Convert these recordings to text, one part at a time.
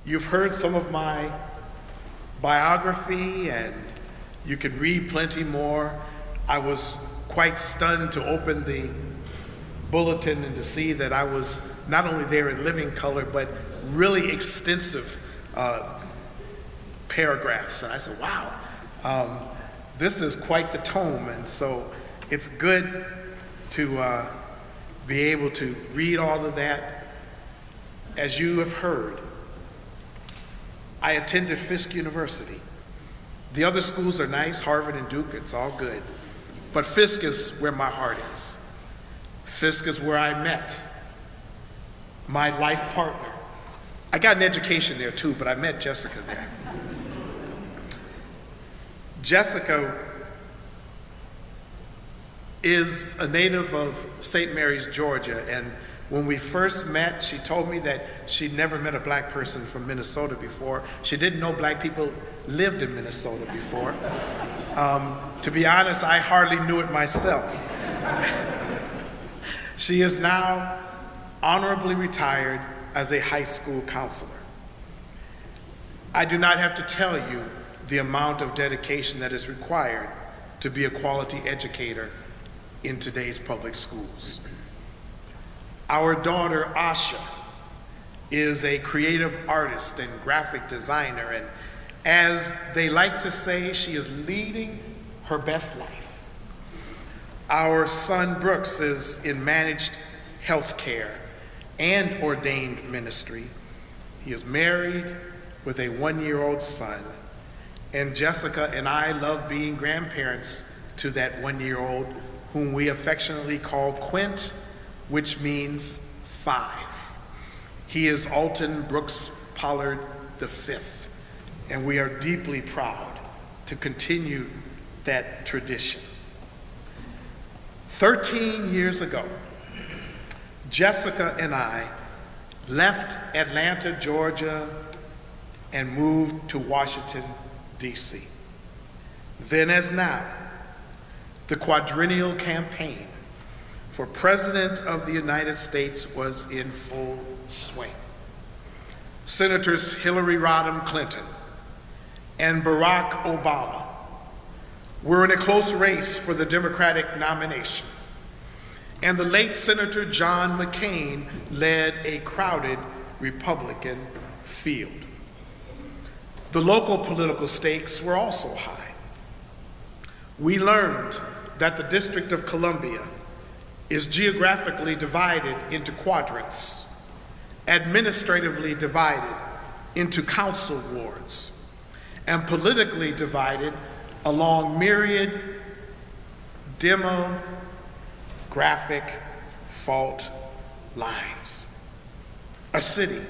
You've heard some of my biography, and you can read plenty more. I was quite stunned to open the bulletin and to see that I was not only there in living color, but really extensive paragraphs. And I said, wow, this is quite the tome. And so it's good to be able to read all of that. As you have heard, I attended Fisk University. The other schools are nice, Harvard and Duke, it's all good. But Fisk is where my heart is. Fisk is where I met my life partner. I got an education there too, but I met Jessica there. Jessica is a native of St. Mary's, Georgia, and when we first met, she told me that she'd never met a black person from Minnesota before. She didn't know black people lived in Minnesota before. To be honest, I hardly knew it myself. She is now honorably retired as a high school counselor. I do not have to tell you the amount of dedication that is required to be a quality educator in today's public schools. Our daughter, Asha, is a creative artist and graphic designer, and as they like to say, she is leading her best life. Our son, Brooks, is in managed health care and ordained ministry. He is married with a 1-year-old son, and Jessica and I love being grandparents to that 1-year-old, whom we affectionately call Quint, which means 5. He is Alton Brooks Pollard V, and we are deeply proud to continue that tradition. 13 years ago, Jessica and I left Atlanta, Georgia, and moved to Washington, D.C. Then as now, the quadrennial campaign for President of the United States was in full swing. Senators Hillary Rodham Clinton and Barack Obama were in a close race for the Democratic nomination, and the late Senator John McCain led a crowded Republican field. The local political stakes were also high. We learned that the District of Columbia is geographically divided into quadrants, administratively divided into council wards, and politically divided along myriad demographic fault lines. A city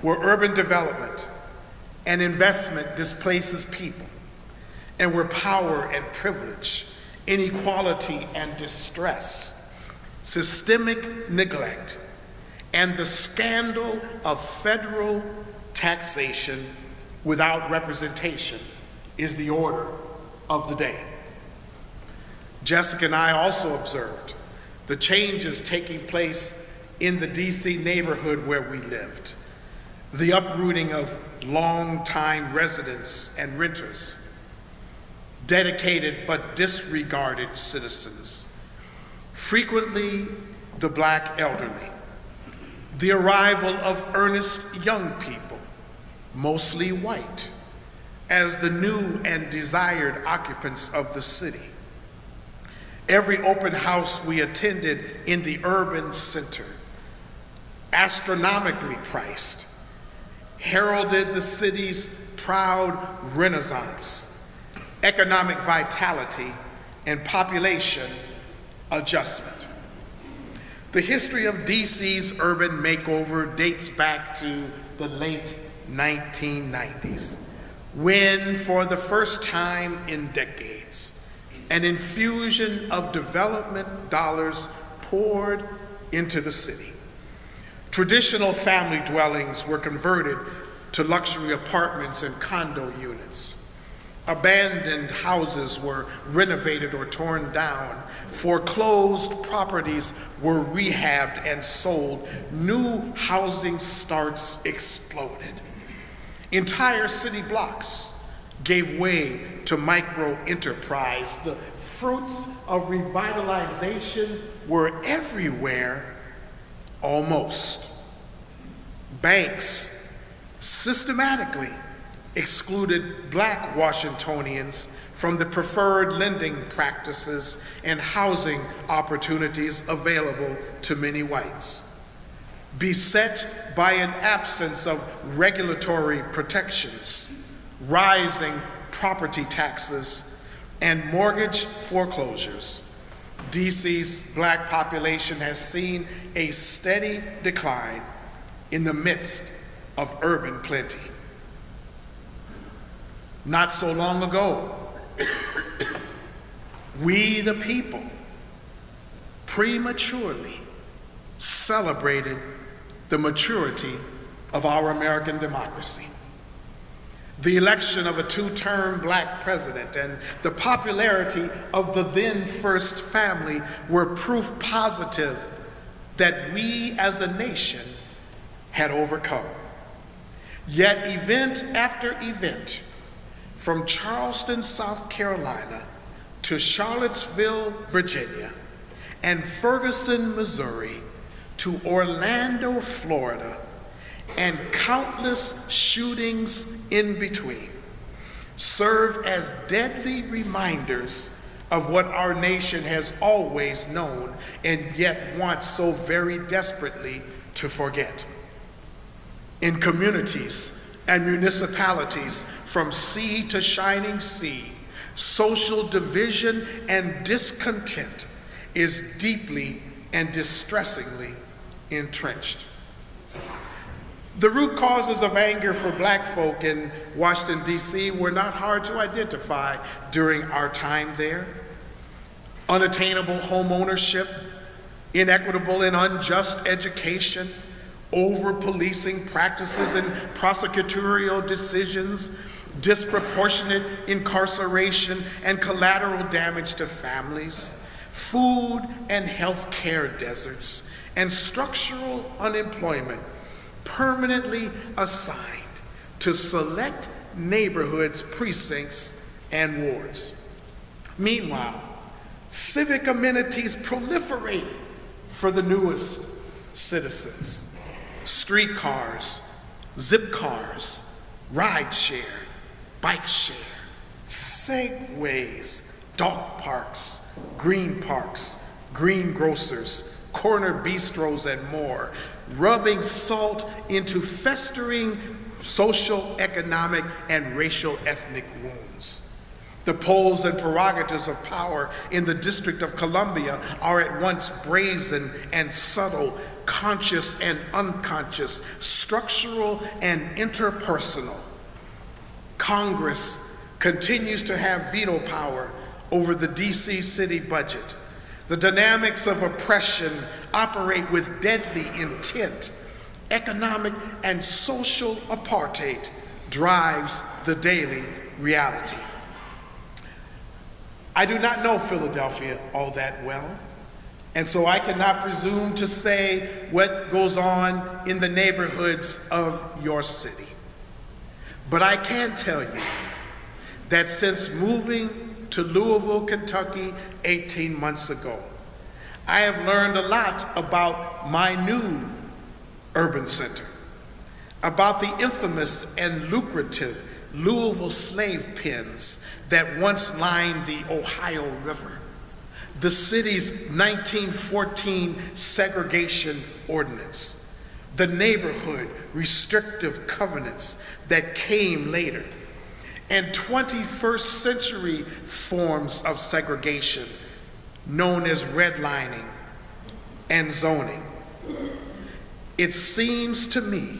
where urban development and investment displaces people, and where power and privilege, inequality and distress, systemic neglect, and the scandal of federal taxation without representation is the order of the day. Jessica and I also observed the changes taking place in the DC neighborhood where we lived, the uprooting of longtime residents and renters, dedicated but disregarded citizens, frequently the black elderly, the arrival of earnest young people, mostly white, as the new and desired occupants of the city. Every open house we attended in the urban center, astronomically priced, heralded the city's proud renaissance, economic vitality, and population adjustment. The history of DC's urban makeover dates back to the late 1990s, when, for the first time in decades, an infusion of development dollars poured into the city. Traditional family dwellings were converted to luxury apartments and condo units. Abandoned houses were renovated or torn down. Foreclosed properties were rehabbed and sold. New housing starts exploded. Entire city blocks gave way to micro-enterprise. The fruits of revitalization were everywhere, almost. Banks systematically excluded Black Washingtonians from the preferred lending practices and housing opportunities available to many whites. Beset by an absence of regulatory protections, rising property taxes, and mortgage foreclosures, DC's Black population has seen a steady decline in the midst of urban plenty. Not so long ago, we the people prematurely celebrated the maturity of our American democracy. The election of a two-term Black president and the popularity of the then First Family were proof positive that we as a nation had overcome. Yet event after event, from Charleston, South Carolina, to Charlottesville, Virginia, and Ferguson, Missouri, to Orlando, Florida, and countless shootings in between, serve as deadly reminders of what our nation has always known and yet wants so very desperately to forget. In communities and municipalities from sea to shining sea, social division and discontent is deeply and distressingly entrenched. The root causes of anger for Black folk in Washington, D.C. were not hard to identify during our time there. Unattainable home ownership, inequitable and unjust education, over-policing practices and prosecutorial decisions, disproportionate incarceration and collateral damage to families, food and health care deserts, and structural unemployment permanently assigned to select neighborhoods, precincts, and wards. Meanwhile, civic amenities proliferated for the newest citizens. Streetcars, zip cars, ride share, bike share, segways, dog parks, green grocers, corner bistros, and more, rubbing salt into festering social, economic, and racial ethnic wounds. The poles and prerogatives of power in the District of Columbia are at once brazen and subtle, conscious and unconscious, structural and interpersonal. Congress continues to have veto power over the DC city budget. The dynamics of oppression operate with deadly intent. Economic and social apartheid drives the daily reality. I do not know Philadelphia all that well, and so I cannot presume to say what goes on in the neighborhoods of your city. But I can tell you that since moving to Louisville, Kentucky 18 months ago, I have learned a lot about my new urban center, about the infamous and lucrative Louisville slave pens that once lined the Ohio River, the city's 1914 segregation ordinance, the neighborhood restrictive covenants that came later, and 21st century forms of segregation known as redlining and zoning. It seems to me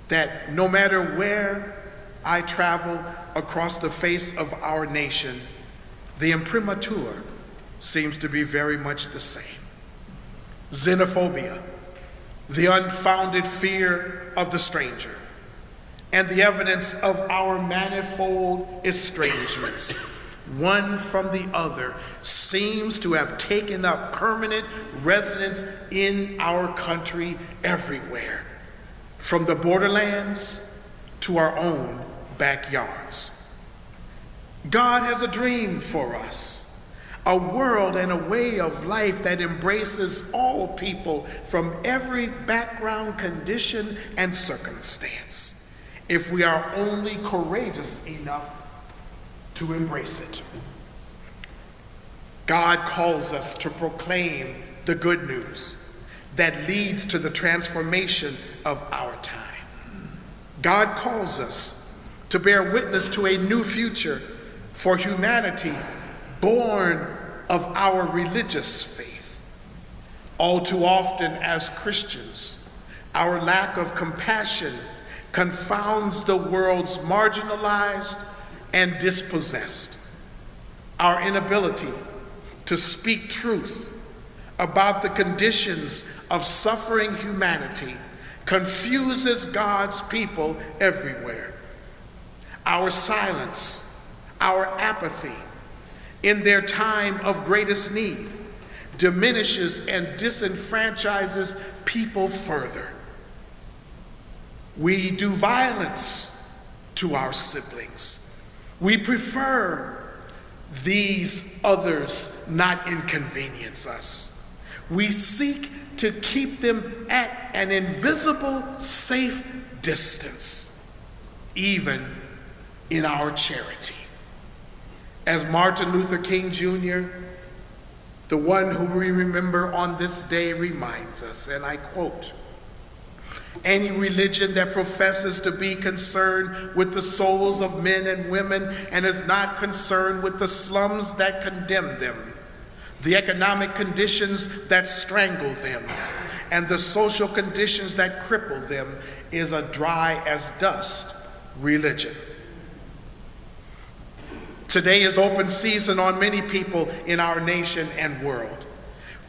that no matter where I travel across the face of our nation, the imprimatur seems to be very much the same. Xenophobia, the unfounded fear of the stranger, and the evidence of our manifold estrangements, one from the other, seems to have taken up permanent residence in our country everywhere, from the borderlands to our own backyards. God has a dream for us, a world and a way of life that embraces all people from every background, condition, and circumstance, if we are only courageous enough to embrace it. God calls us to proclaim the good news that leads to the transformation of our time. God calls us to bear witness to a new future for humanity born of our religious faith. All too often as Christians, our lack of compassion confounds the world's marginalized and dispossessed. Our inability to speak truth about the conditions of suffering humanity confuses God's people everywhere. Our silence, our apathy in their time of greatest need diminishes and disenfranchises people further. We do violence to our siblings. We prefer these others not inconvenience us. We seek to keep them at an invisible, safe distance, even in our charity. As Martin Luther King Jr., the one who we remember on this day, reminds us, and I quote, "Any religion that professes to be concerned with the souls of men and women and is not concerned with the slums that condemn them, the economic conditions that strangle them, and the social conditions that cripple them is a dry as dust religion." Today is open season on many people in our nation and world.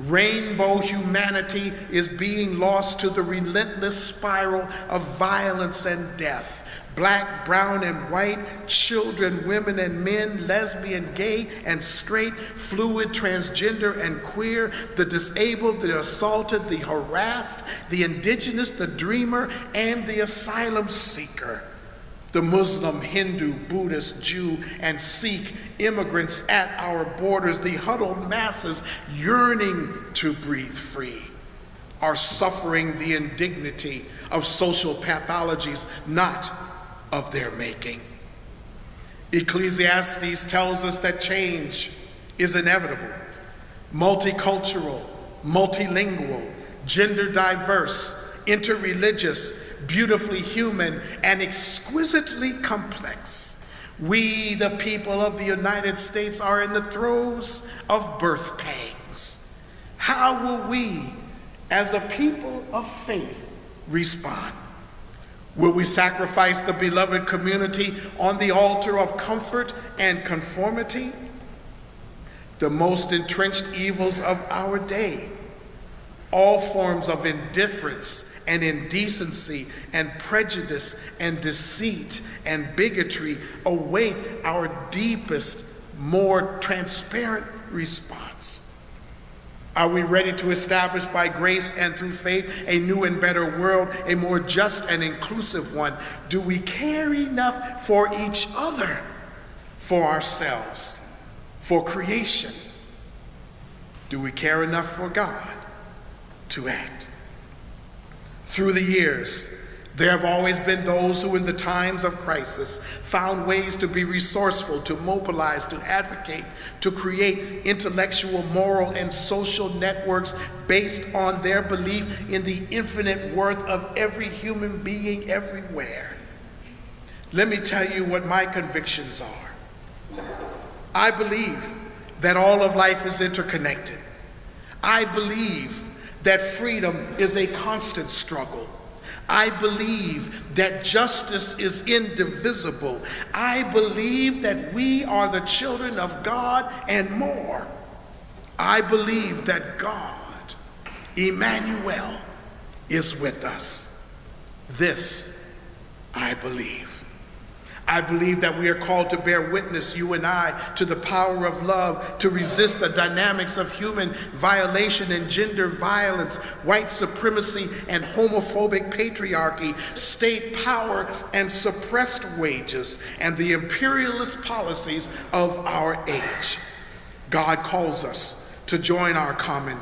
Rainbow humanity is being lost to the relentless spiral of violence and death. Black, brown, and white, children, women, and men, lesbian, gay, and straight, fluid, transgender, and queer, the disabled, the assaulted, the harassed, the indigenous, the dreamer, and the asylum seeker. The Muslim, Hindu, Buddhist, Jew, and Sikh immigrants at our borders, the huddled masses yearning to breathe free, are suffering the indignity of social pathologies not of their making. Ecclesiastes tells us that change is inevitable. Multicultural, multilingual, gender diverse, interreligious, beautifully human, and exquisitely complex. We, the people of the United States, are in the throes of birth pangs. How will we, as a people of faith, respond? Will we sacrifice the beloved community on the altar of comfort and conformity? The most entrenched evils of our day, all forms of indifference and indecency and prejudice and deceit and bigotry, await our deepest, more transparent response. Are we ready to establish by grace and through faith a new and better world, a more just and inclusive one? Do we care enough for each other, for ourselves, for creation? Do we care enough for God to act? Through the years, there have always been those who in the times of crisis found ways to be resourceful, to mobilize, to advocate, to create intellectual, moral, and social networks based on their belief in the infinite worth of every human being everywhere. Let me tell you what my convictions are. I believe that all of life is interconnected. I believe that freedom is a constant struggle. I believe that justice is indivisible. I believe that we are the children of God and more. I believe that God, Emmanuel, is with us. This I believe. I believe that we are called to bear witness, you and I, to the power of love, to resist the dynamics of human violation and gender violence, white supremacy and homophobic patriarchy, state power and suppressed wages, and the imperialist policies of our age. God calls us to join our common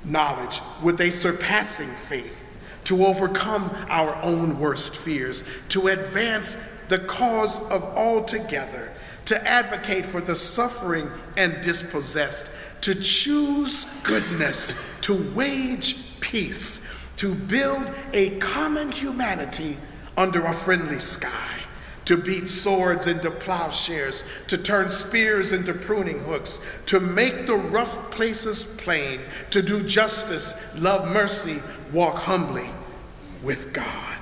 knowledge with a surpassing faith, to overcome our own worst fears, to advance the cause of all together, to advocate for the suffering and dispossessed, to choose goodness, to wage peace, to build a common humanity under a friendly sky, to beat swords into plowshares, to turn spears into pruning hooks, to make the rough places plain, to do justice, love mercy, walk humbly with God,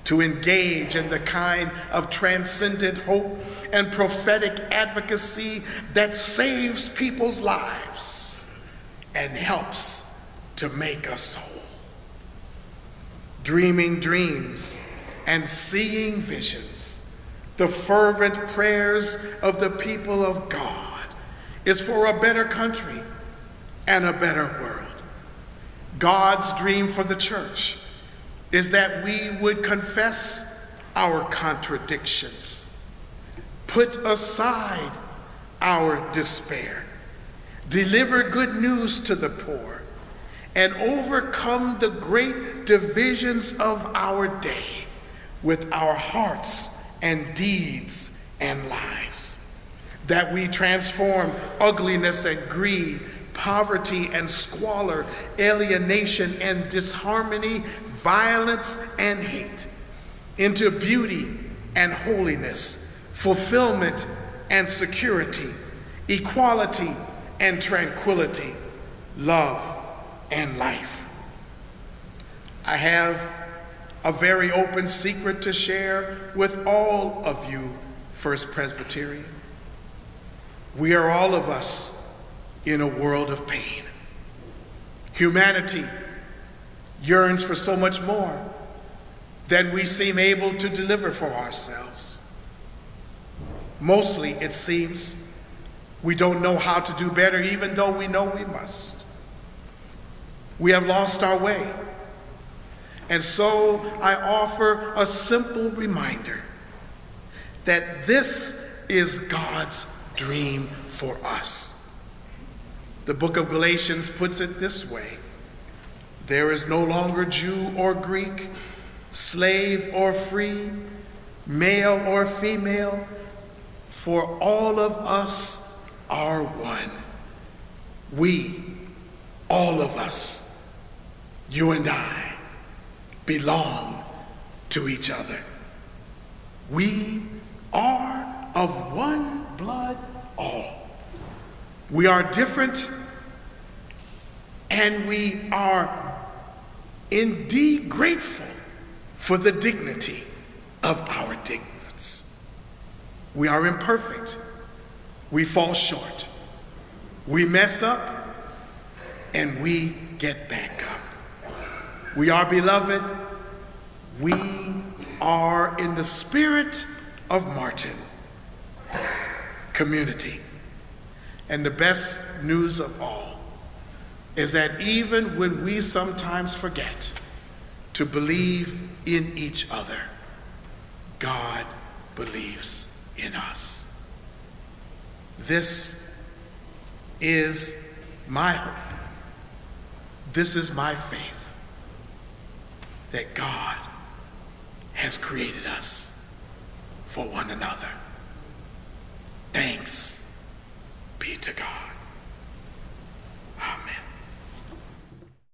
to engage in the kind of transcendent hope and prophetic advocacy that saves people's lives and helps to make us whole. Dreaming dreams and seeing visions, the fervent prayers of the people of God is for a better country and a better world. God's dream for the church is that we would confess our contradictions, put aside our despair, deliver good news to the poor, and overcome the great divisions of our day with our hearts and deeds and lives, that we transform ugliness and greed, poverty and squalor, alienation and disharmony, violence and hate, into beauty and holiness, fulfillment and security, equality and tranquility, love and life. I have a very open secret to share with all of you, First Presbyterian. We are all of us in a world of pain. Humanity yearns for so much more than we seem able to deliver for ourselves. Mostly, it seems, we don't know how to do better, even though we know we must. We have lost our way. And so I offer a simple reminder that this is God's dream for us. The book of Galatians puts it this way: there is no longer Jew or Greek, slave or free, male or female, for all of us are one. We, all of us, you and I, belong to each other. We are of one blood all. We are different, and we are indeed grateful for the dignity of our difference. We are imperfect. We fall short. We mess up, and we get back up. We are beloved. We are in the spirit of Martin, community. And the best news of all is that even when we sometimes forget to believe in each other, God believes in us. This is my hope. This is my faith, that God has created us for one another. Thanks be to God.